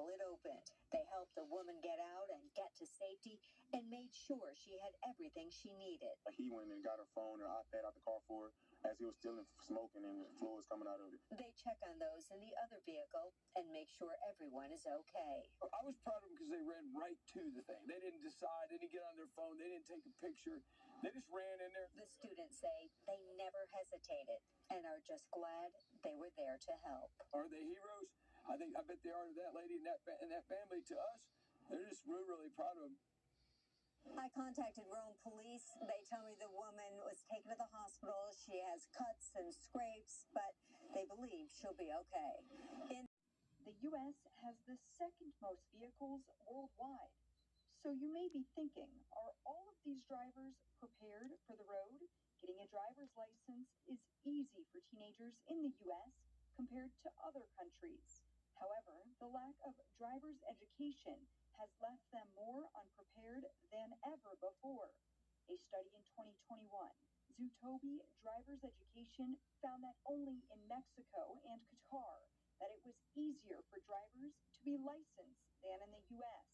vehicle it opened. They helped the woman get out and get to safety and made sure she had everything she needed. He went and got her phone or iPad out the car for her as he was still smoking and the fluids coming out of it. They check on those in the other vehicle and make sure everyone is okay. I was proud of them because they ran right to the thing. They didn't decide, they didn't get on their phone, they didn't take a picture. They just ran in there. The students say they never hesitated and are just glad they were there to help. Are they heroes? I bet they are to that lady and that family. To us, they're just really proud of them. I contacted Rome police. They tell me the woman was taken to the hospital. She has cuts and scrapes, but they believe she'll be okay. The U.S. has the second most vehicles worldwide. So you may be thinking, are all of these drivers prepared for the road? Getting a driver's license is easy for teenagers in the U.S. compared to other countries. However, the lack of driver's education has left them more unprepared than ever before. A study in 2021, Zootobi Driver's Education found that only in Mexico and Qatar that it was easier for drivers to be licensed than in the U.S.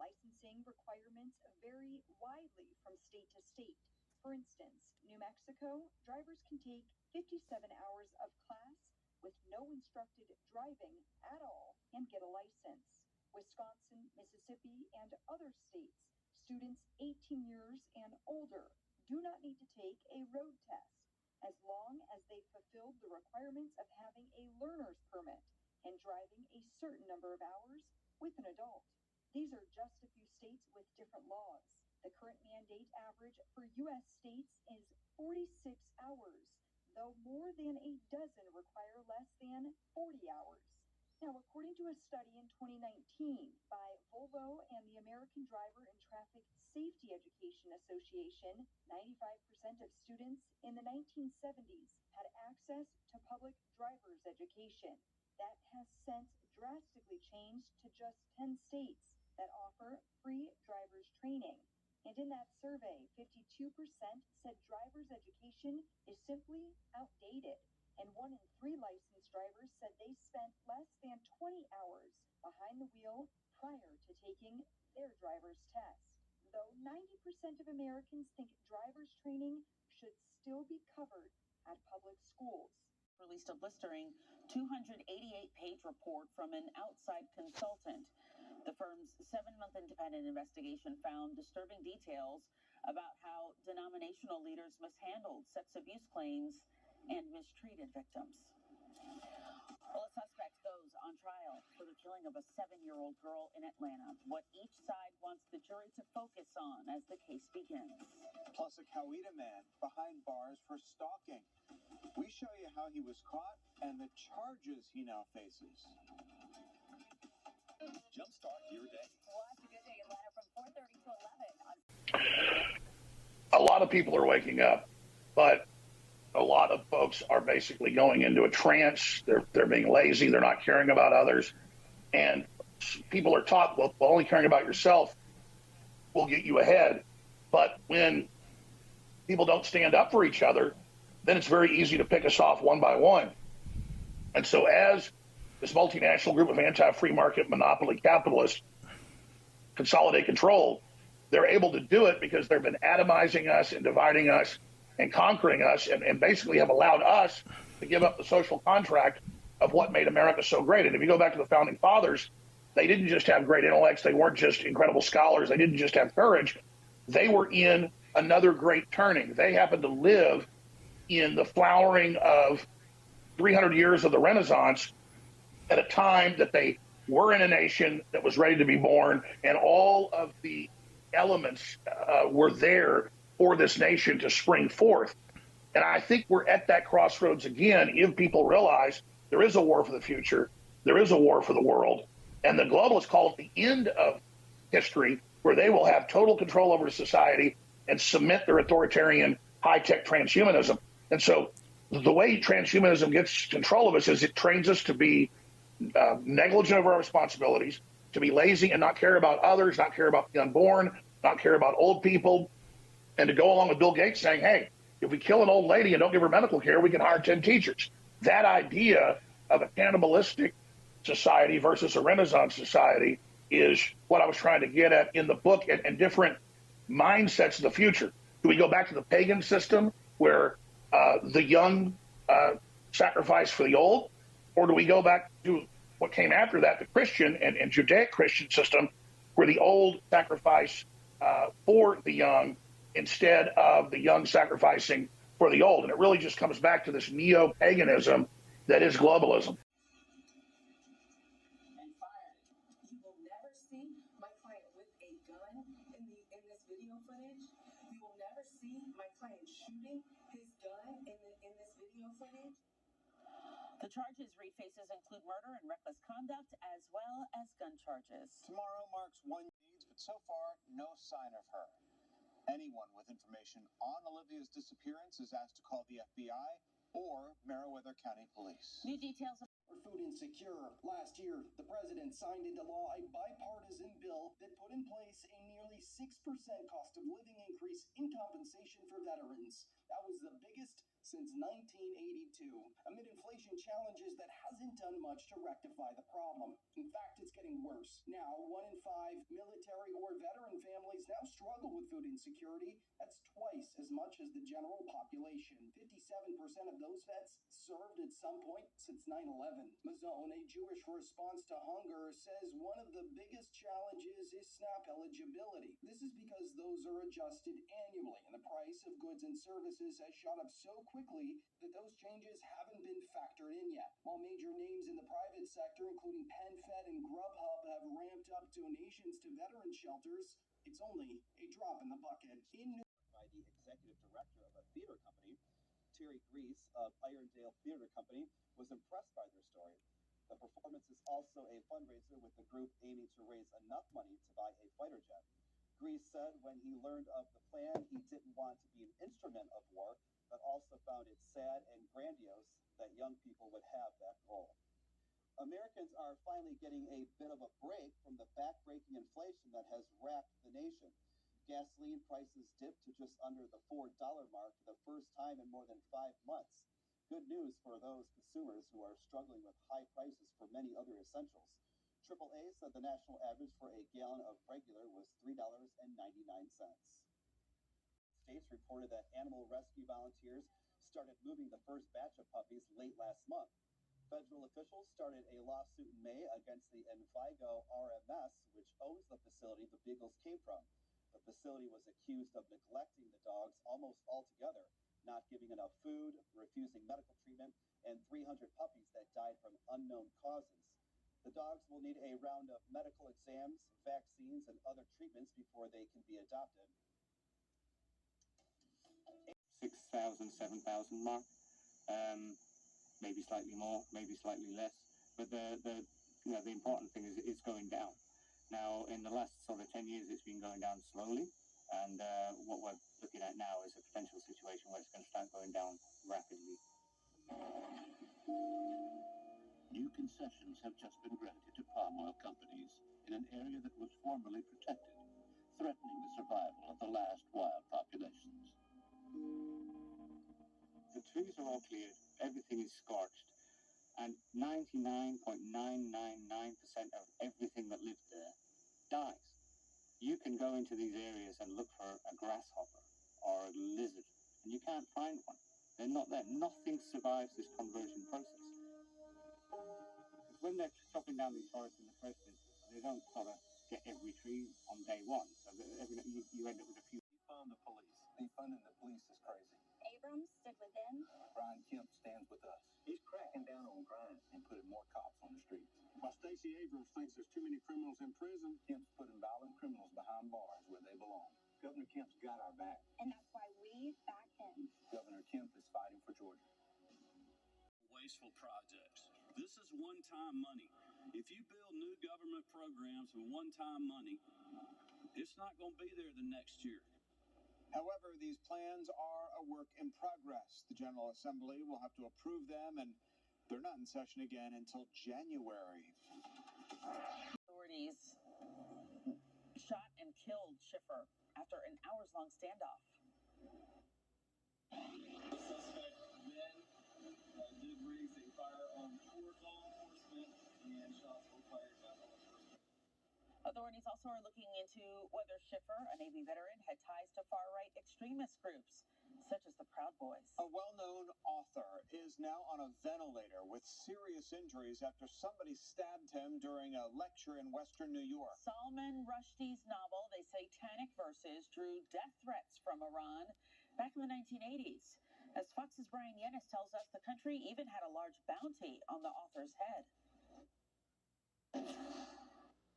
Licensing requirements vary widely from state to state. For instance, New Mexico, drivers can take 57 hours of class with no instructed driving at all and get a license. Wisconsin, Mississippi, and other states, students 18 years and older do not need to take a road test as long as they fulfilled the requirements of having a learner's permit and driving a certain number of hours with an adult. These are just a few states with different laws. The current mandate average for U.S. states is 46 hours, though more than a dozen require less than 40 hours. Now, according to a study in 2019 by Volvo and the American Driver and Traffic Safety Education Association, 95% of students in the 1970s had access to public driver's education. That has since drastically changed to just 10 states that offer free driver's training. And in that survey, 52% said driver's education is simply outdated. And 1 in 3 licensed drivers said they spent less than 20 hours behind the wheel prior to taking their driver's test. Though 90% of Americans think driver's training should still be covered at public schools. Released a blistering 288-page report from an outside consultant. The firm's 7-month independent investigation found disturbing details about how denominational leaders mishandled sex abuse claims and mistreated victims. Well, a suspect goes on trial for the killing of a 7-year-old girl in Atlanta. What each side wants the jury to focus on as the case begins. Plus, a Coweta man behind bars for stalking. We show you how he was caught and the charges he now faces. Jumpstart your day. Watch a good day Atlanta from 4:30 to 11. A lot of people are waking up, but a lot of folks are basically going into a trance. They're being lazy. They're not caring about others. And people are taught, well, only caring about yourself will get you ahead. But when people don't stand up for each other, then it's very easy to pick us off one by one. And so as this multinational group of anti-free market monopoly capitalists consolidate control, they're able to do it because they've been atomizing us and dividing us and conquering us and basically have allowed us to give up the social contract of what made America so great. And if you go back to the founding fathers, they didn't just have great intellects. They weren't just incredible scholars. They didn't just have courage. They were in another great turning. They happened to live in the flowering of 300 years of the Renaissance at a time that they were in a nation that was ready to be born, and all of the elements were there for this nation to spring forth. And I think we're at that crossroads again if people realize there is a war for the future, there is a war for the world, and the globalists call it the end of history, where they will have total control over society and cement their authoritarian high-tech transhumanism. And so the way transhumanism gets control of us is it trains us to be negligent of our responsibilities, to be lazy and not care about others, not care about the unborn, not care about old people, and to go along with Bill Gates saying, hey, if we kill an old lady and don't give her medical care, we can hire 10 teachers. That idea of a cannibalistic society versus a Renaissance society is what I was trying to get at in the book, and different mindsets of the future. Do we go back to the pagan system where the young sacrifice for the old, or do we go back to what came after that, the Christian and Judaic-Christian system, where the old sacrifice for the young instead of the young sacrificing for the old? And it really just comes back to this neo-paganism that is globalism. You will never see my client with a gun in this video footage. You will never see my client shooting his gun in this video footage. The charges Reed faces include murder and reckless conduct, as well as gun charges. Tomorrow marks 1 year, but so far, no sign of her. Anyone with information on Olivia's disappearance is asked to call the FBI or Meriwether County Police. New details. For food insecure, last year, the president signed into law a bipartisan bill that put in place a nearly 6% cost of living increase in compensation for veterans. That was the biggest since 1982, amid inflation challenges that hasn't done much to rectify the problem. In fact, it's getting worse. Now, 1 in 5 military or veteran families now struggle with food insecurity. That's twice as much as the general population. 57% of those vets served at some point since 9/11. Mazone, a Jewish response to hunger, says one of the biggest challenges is SNAP eligibility. This is because those are adjusted annually, and the price of goods and services has shot up so quickly that those changes haven't been factored in yet. While major names in the private sector, including PenFed and Grubhub, have ramped up donations to veteran shelters, it's only a drop in the bucket. By the executive director of a theater company, Terry Grease of Irondale Theater Company, was impressed by their story. The performance is also a fundraiser with the group aiming to raise enough money to buy a fighter jet. Grease said when he learned of the plan, he didn't want to be an instrument of war, but also found it sad and grandiose that young people would have that goal. Americans are finally getting a bit of a break from the back-breaking inflation that has racked the nation. Gasoline prices dipped to just under the $4 mark for the first time in more than 5 months. Good news for those consumers who are struggling with high prices for many other essentials. AAA said the national average for a gallon of regular was $3.99. States reported that animal rescue volunteers started moving the first batch of puppies late last month. Federal officials started a lawsuit in May against the Envigo RMS, which owns the facility the beagles came from. The facility was accused of neglecting the dogs almost altogether, not giving enough food, refusing medical treatment, and 300 puppies that died from unknown causes. The dogs will need a round of medical exams, vaccines, and other treatments before they can be adopted. 6,000, 7,000 mark, maybe slightly more, maybe slightly less. But the important thing is it's going down. Now, in the last sort of 10 years, it's been going down slowly, and what we're looking at now is a potential situation where it's going to start going down rapidly. New concessions have just been granted to palm oil companies in an area that was formerly protected, threatening the survival of the last wild populations. The trees are all cleared, everything is scorched, and 99.999% of everything that lives there dies. You can go into these areas and look for a grasshopper or a lizard, and you can't find one. They're not there. Nothing survives this conversion process. When they're chopping down these forests in the first instance, they don't sort of get every tree on day one. So you end up with a few. Defund the police. Defunding the police is crazy. Abrams, stick with them. Brian Kemp stands with us. He's cracking down on crime and putting more cops on the streets. While Stacey Abrams thinks there's too many criminals in prison, Kemp's putting violent criminals behind bars where they belong. Governor Kemp's got our back. And that's why we back him. Governor Kemp is fighting for Georgia. Wasteful projects. This is one-time money. If you build new government programs with one-time money, it's not going to be there the next year. However, these plans are a work in progress. The General Assembly will have to approve them, and they're not in session again until January. Authorities shot and killed Schiffer after an hours-long standoff. The suspect then did raise a firearm toward law enforcement and Authorities also are looking into whether Schiffer, a Navy veteran, had ties to far-right extremist groups, such as the Proud Boys. A well-known author is now on a ventilator with serious injuries after somebody stabbed him during a lecture in Western New York. Salman Rushdie's novel, The Satanic Verses, drew death threats from Iran back in the 1980s. As Fox's Brian Yennis tells us, the country even had a large bounty on the author's head.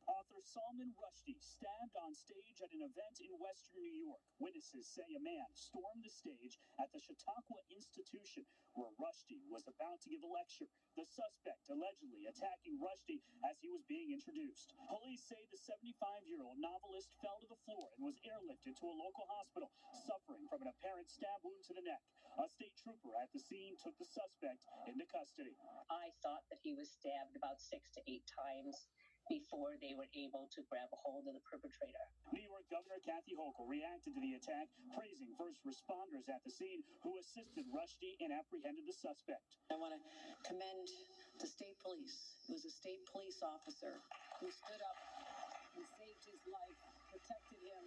Author Salman Rushdie stabbed on stage at an event in Western New York. Witnesses say a man stormed the stage at the Chautauqua Institution where Rushdie was about to give a lecture. The suspect allegedly attacking Rushdie as he was being introduced. Police say the 75-year-old novelist fell to the floor and was airlifted to a local hospital, suffering from an apparent stab wound to the neck. A state trooper at the scene took the suspect into custody. I thought that he was stabbed about 6 to 8 times before they were able to grab a hold of the perpetrator. New York Governor Kathy Hochul reacted to the attack, praising first responders at the scene who assisted Rushdie and apprehended the suspect. I want to commend the state police. It was a state police officer who stood up and saved his life, protected him,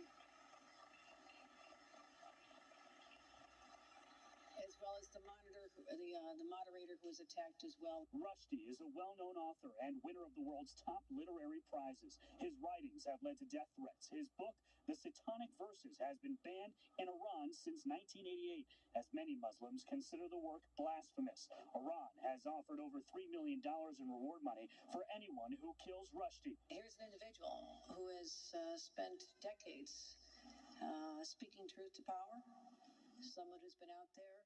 as well as the moderator who was attacked as well. Rushdie is a well-known author and winner of the world's top literary prizes. His writings have led to death threats. His book, The Satanic Verses, has been banned in Iran since 1988, as many Muslims consider the work blasphemous. Iran has offered over $3 million in reward money for anyone who kills Rushdie. Here's an individual who has spent decades speaking truth to power, someone who's been out there